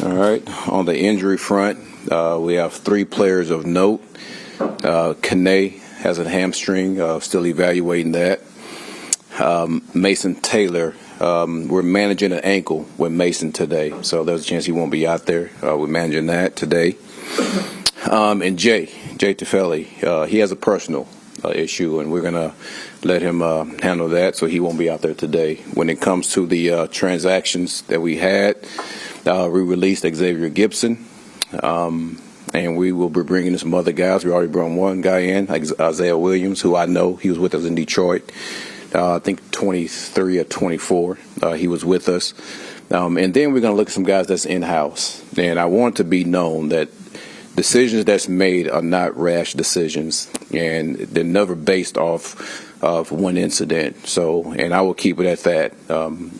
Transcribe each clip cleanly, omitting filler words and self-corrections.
All right. On the injury front, we have 3 players of note. Kane has a hamstring, still evaluating that. Mason Taylor, we're managing an ankle with Mason today, so there's a chance he won't be out there. We're managing that today. And Jay Tufele, he has a personal issue, and we're going to let him handle that, so he won't be out there today. When it comes to the transactions that we had, we released Xavier Gipson, and we will be bringing in some other guys. We already brought one guy in, Isaiah Williams, who I know. He was with us in Detroit. I think 23 or 24. He was with us. And then we're going to look at some guys that's in-house. And I want to be known that decisions that's made are not rash decisions, and they're never based off of one incident. So, and I will keep it at that.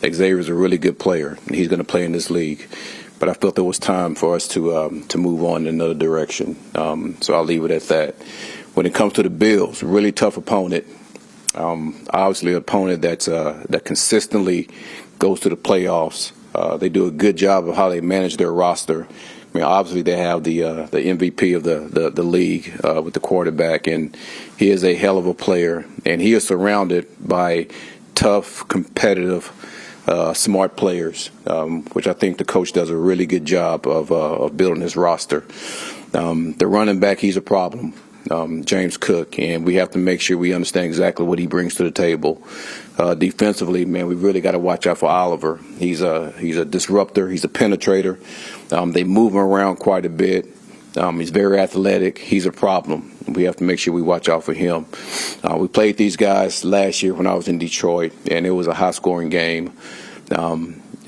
Xavier's a really good player. He's going to play in this league. But I felt it was time for us to move on in another direction. So I'll leave it at that. When it comes to the Bills, really tough opponent. Obviously, an opponent that consistently goes to the playoffs. They do a good job of how they manage their roster. I mean, obviously, they have the MVP of the league with the quarterback, and he is a hell of a player. And he is surrounded by tough, competitive, smart players, which I think the coach does a really good job of building his roster. The running back, he's a problem. James Cook, and we have to make sure we understand exactly what he brings to the table. Defensively, man, we really got to watch out for Oliver. He's a disruptor. He's a penetrator. They move him around quite a bit. He's very athletic. He's a problem. We have to make sure we watch out for him. We played these guys last year when I was in Detroit, and it was a high-scoring game.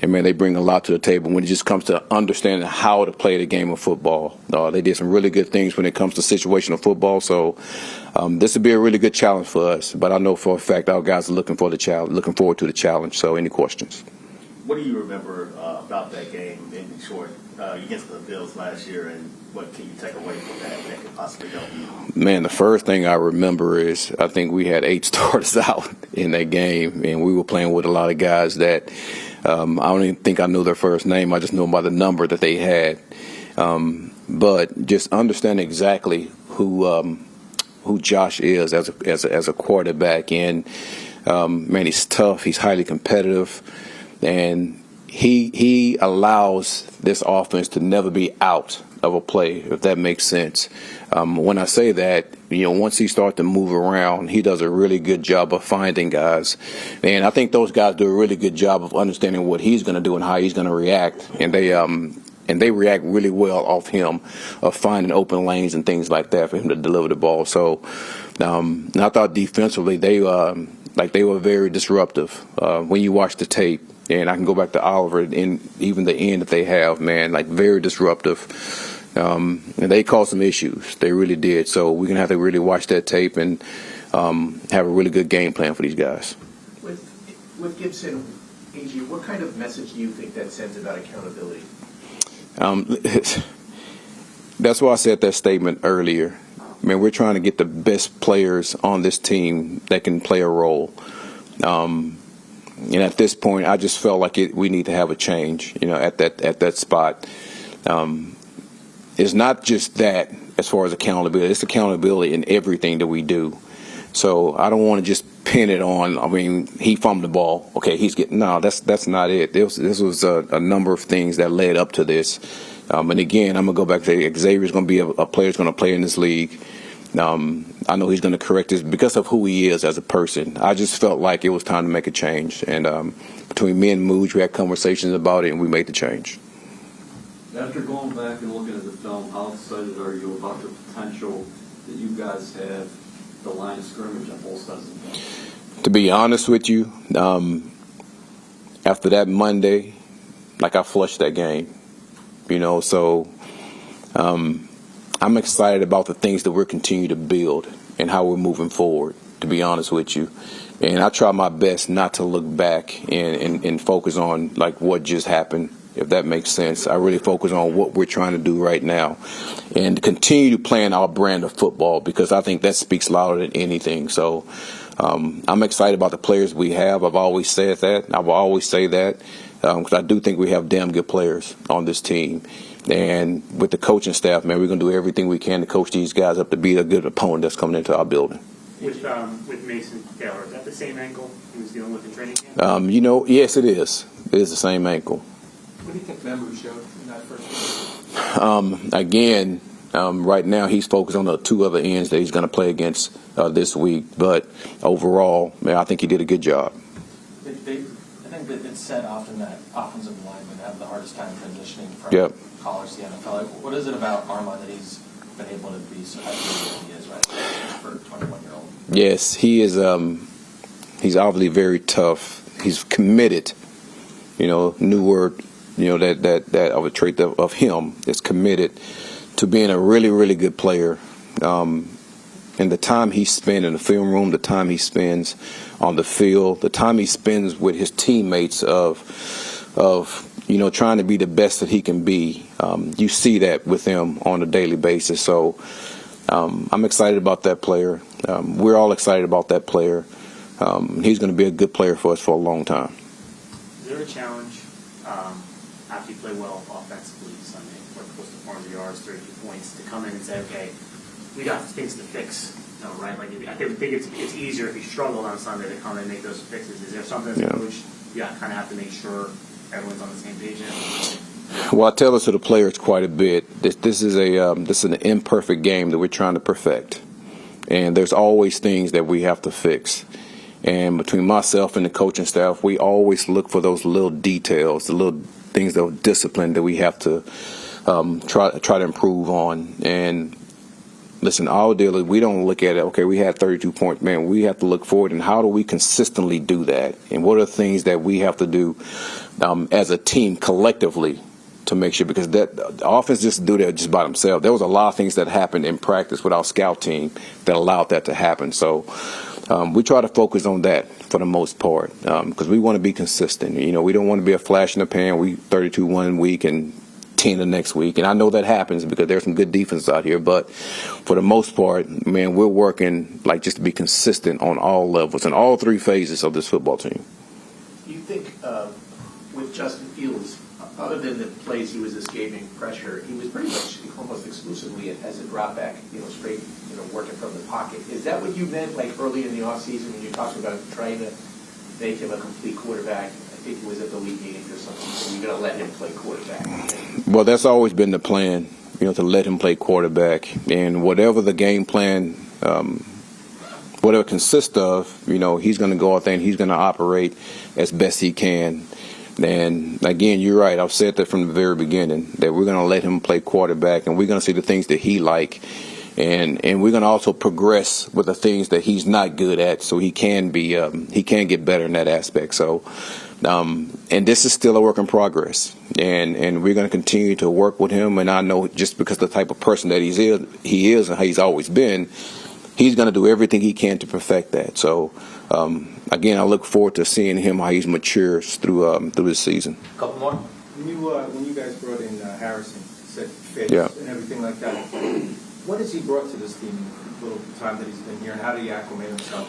And, man, they bring a lot to the table when it just comes to understanding how to play the game of football. They did some really good things when it comes to situational football. So this would be a really good challenge for us. But I know for a fact our guys are looking forward to the challenge. So any questions? What do you remember about that game in Detroit against the Bills last year, and what can you take away from that could possibly help you? Man, the first thing I remember is I think we had 8 starters out in that game, and we were playing with a lot of guys that I don't even think I knew their first name. I just knew them by the number that they had. But just understanding exactly who Josh is as a quarterback, and man, he's tough. He's highly competitive, and he allows this offense to never be out of a play, if that makes sense. When I say that, once he starts to move around, he does a really good job of finding guys. And I think those guys do a really good job of understanding what he's going to do and how he's going to react. And they react really well off him, of finding open lanes and things like that for him to deliver the ball. So I thought defensively they were very disruptive. When you watch the tape, and I can go back to Oliver and even the end that they have, man, like very disruptive. And they caused some issues. They really did. So we're going to have to really watch that tape and have a really good game plan for these guys. With Gipson, AG, what kind of message do you think that sends about accountability? That's why I said that statement earlier. Man, we're trying to get the best players on this team that can play a role. And at this point, I just felt like we need to have a change, at that spot. It's not just that as far as accountability. It's accountability in everything that we do. So I don't want to just pin it on, he fumbled the ball. Okay, that's not it. This was a number of things that led up to this. And again, I'm going to go back to Xavier's going to be a player who's going to play in this league. I know he's going to correct this because of who he is as a person. I just felt like it was time to make a change. And between me and Mooj, we had conversations about it, and we made the change. After going back and looking at the film, how excited are you about the potential that you guys have, the line of scrimmage on both sides of the ball? To be honest with you, after that Monday, I flushed that game. So I'm excited about the things that we're continuing to build and how we're moving forward, to be honest with you. And I try my best not to look back and focus on what just happened, if that makes sense. I really focus on what we're trying to do right now and continue to play our brand of football, because I think that speaks louder than anything. So I'm excited about the players we have. I've always said that. I will always say that. because I do think we have damn good players on this team. And with the coaching staff, man, we're going to do everything we can to coach these guys up to be a good opponent that's coming into our building. With Mason Taylor, is that the same ankle he was dealing with in training camp? Yes, it is. It is the same ankle. What do you think Memu showed in that first game? Again, right now he's focused on the two other ends that he's going to play against this week. But overall, man, I think he did a good job. I think that it's said often that offensive linemen have the hardest time transitioning from college to the NFL. Like, what is it about Armand that he's been able to be so effective as he is right now for a 21-year-old? Yes, he is. He's obviously very tough. He's committed. New word. That of a trait of him is committed to being a really, really good player. And the time he spends in the film room, the time he spends on the field, the time he spends with his teammates of trying to be the best that he can be. You see that with him on a daily basis. So I'm excited about that player. We're all excited about that player. He's going to be a good player for us for a long time. Is there a challenge after you play well offensively Sunday, close to 400 yards, 32 points, to come in and say, okay, we got things to fix, right? Like I think it's easier if you struggled on Sunday to come in and make those fixes. Is there something as a coach you kind of have to make sure everyone's on the same page now? Well, I tell this to the players quite a bit. This is an imperfect game that we're trying to perfect, and there's always things that we have to fix. And between myself and the coaching staff, we always look for those little details, the little things of discipline that we have to try to improve on. And listen, our deal is we don't look at it, okay, we had 32 points. Man, we have to look forward, and how do we consistently do that? And what are the things that we have to do as a team collectively to make sure, because the offense just do that just by themselves. There was a lot of things that happened in practice with our scout team that allowed that to happen. So we try to focus on that for the most part because we want to be consistent. We don't want to be a flash in the pan. We 32 one week and 10 the next week. And I know that happens because there's some good defense out here. But for the most part, man, we're working just to be consistent on all levels and all three phases of this football team. Do you think with Justin Fields, other than the plays he was escaping pressure, he was pretty much almost exclusively as a drop back, straight, working from the pocket. Is that what you meant early in the offseason when you talked about trying to make him a complete quarterback? I think it was at the league meeting or something. So you're going to let him play quarterback. Well, that's always been the plan, to let him play quarterback. And whatever the game plan, whatever it consists of, he's going to go out there and he's going to operate as best he can. And again, you're right. I've said that from the very beginning that we're going to let him play quarterback, and we're going to see the things that he like, and we're going to also progress with the things that he's not good at, so he can get better in that aspect. So, and this is still a work in progress, and we're going to continue to work with him. And I know just because of the type of person that he is, and how he's always been, he's going to do everything he can to perfect that. So. Again, I look forward to seeing him how he matures through this season. A couple more. When you guys brought in Harrison, said face and everything like that, what has he brought to this team in the little time that he's been here, and how did he acclimate himself?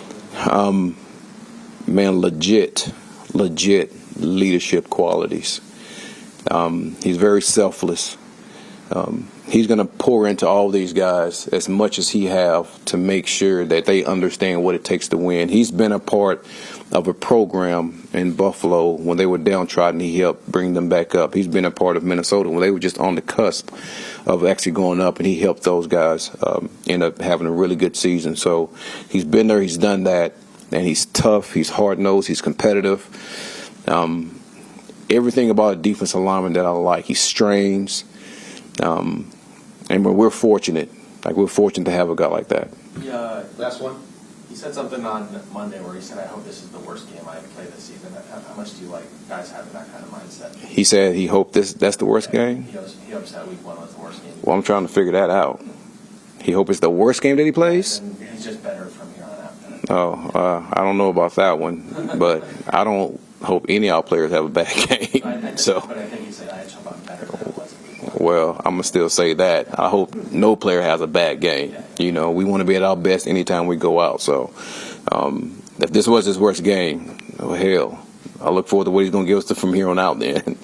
Man, legit leadership qualities. He's very selfless. He's going to pour into all these guys as much as he have to make sure that they understand what it takes to win. He's been a part of a program in Buffalo when they were downtrodden. He helped bring them back up. He's been a part of Minnesota when they were just on the cusp of actually going up, and he helped those guys end up having a really good season. So he's been there, he's done that, and he's tough, he's hard-nosed, he's competitive. Everything about a defensive lineman that I like. He's strange. And we're fortunate. We're fortunate to have a guy like that. Yeah, last one. He said something on Monday where he said, I hope this is the worst game I play this season. How much do you guys having that kind of mindset? He said he hoped that's the worst game? He hopes that week 1 was the worst game. Well, I'm trying to figure that out. He hopes it's the worst game that he plays? And he's just better from here on out. I don't know about that one. But I don't hope any of our players have a bad game. But I think he said, I hope I'm better than I was. Well, I'm going to still say that. I hope no player has a bad game. We want to be at our best anytime we go out. So if this was his worst game, oh, hell, I look forward to what he's going to give us from here on out then.